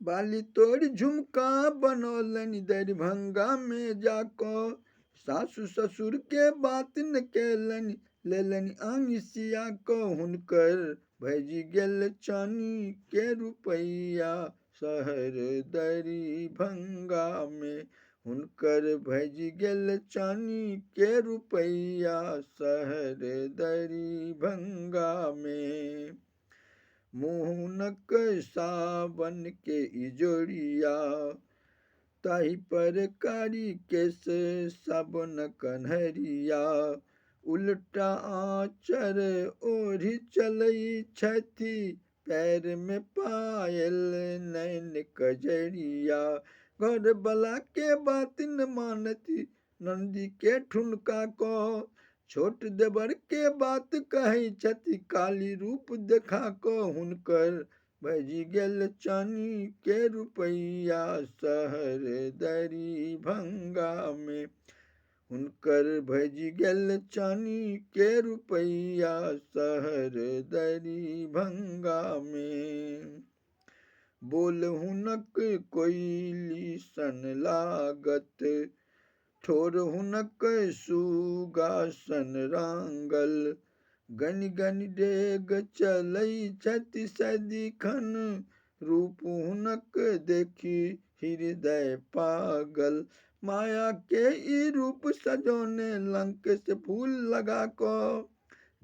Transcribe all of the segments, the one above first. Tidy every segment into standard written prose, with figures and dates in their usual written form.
बाली तोड़ झुमका बनौलन दरभंगा में जाको। सासु ससुर के बात न केलन, लेलन अंगिसिया को हुनकर। भजी गेल चानी के रुपैया शहर दरभंगा में। हुनकर भजी गेल चानी के रुपैया शहर दरभंगा में। मोहनक सावन के इजोरिया, ताहि पर कारी केस साबन कन्हरिया। उल्टा आँचर ओढ़ी चलई छथि, पैर में पायल नैन कजरिया। घर बला के बात न मानती, नंदी के ठुनका को। छोट देवर के बात कहै छथि, काली रूप देखा को हुनकर। भजी गेल चानी के रुपैया शहर दरभंगा में। हुनकर भजी गेल चानी के रुपैया शहर दरभंगा में। बोल हुनक कोयली सन लागत, ठोर हुनक सुगा सन रांगल। गनि गनि डेग चलै छथि सदिखन, रूप हुनक देखी हृदय पागल। माया के ई रूप सजोने, लंक से फूल लगा को।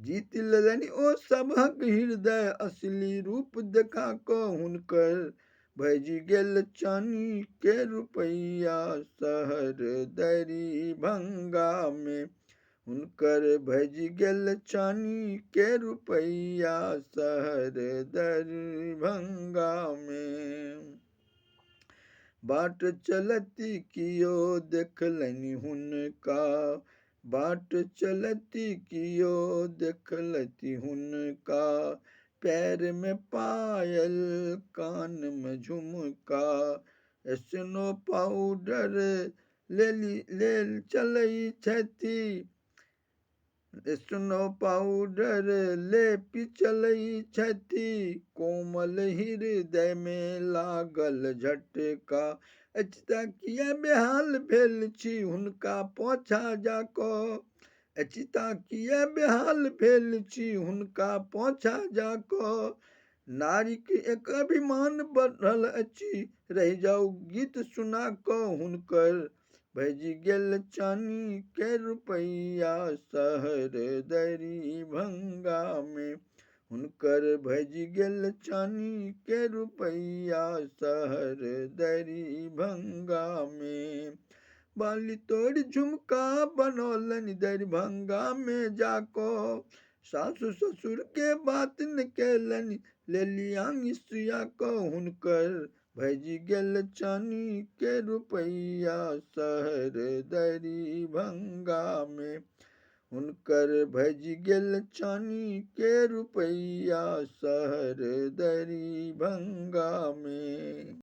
जीत लेलनि ओ सभक हृदय, असली रूप देखा को हुनकर। भजी गेल चानी के रुपैया शहर दरभंगा में। हुनकर भजी गेल चानी के रुपैया शहर दरभंगा में। बाट चलती कियो देखलनि हुनका, बाट चलती कियो देखलति हुनका। पैर में पायल कान में झुमका, स्नो पाउडर लेल चलै छथि। स्नो पाउडर लेपि चलै छथि, कोमल हृदय में लागल झटका। अचिता किया बेहाल भेल छी, हुनका पाछा जाको। अचिता किया बेहाल भेल छी, हुनका पाछा जाको। नारीक एक अभिमान बढ़ल अछि, रहि जाऊ गीत सुना को हुनकर। भजी गेल चानी के रुपैया शहर दरभंगा में। हुनकर भजी गेल चानी के रुपैया शहर दरभंगा में। बाली तोड़ झुमका बनौलन दरभंगा में जाको। सासु ससुर के बात न केलन, लेली अंगिसिया को हुनकर। भजी गेल चानी के रुपैया शहर दरभंगा में। हुनकर भजी गेल चानी के रुपैया शहर दरभंगा में।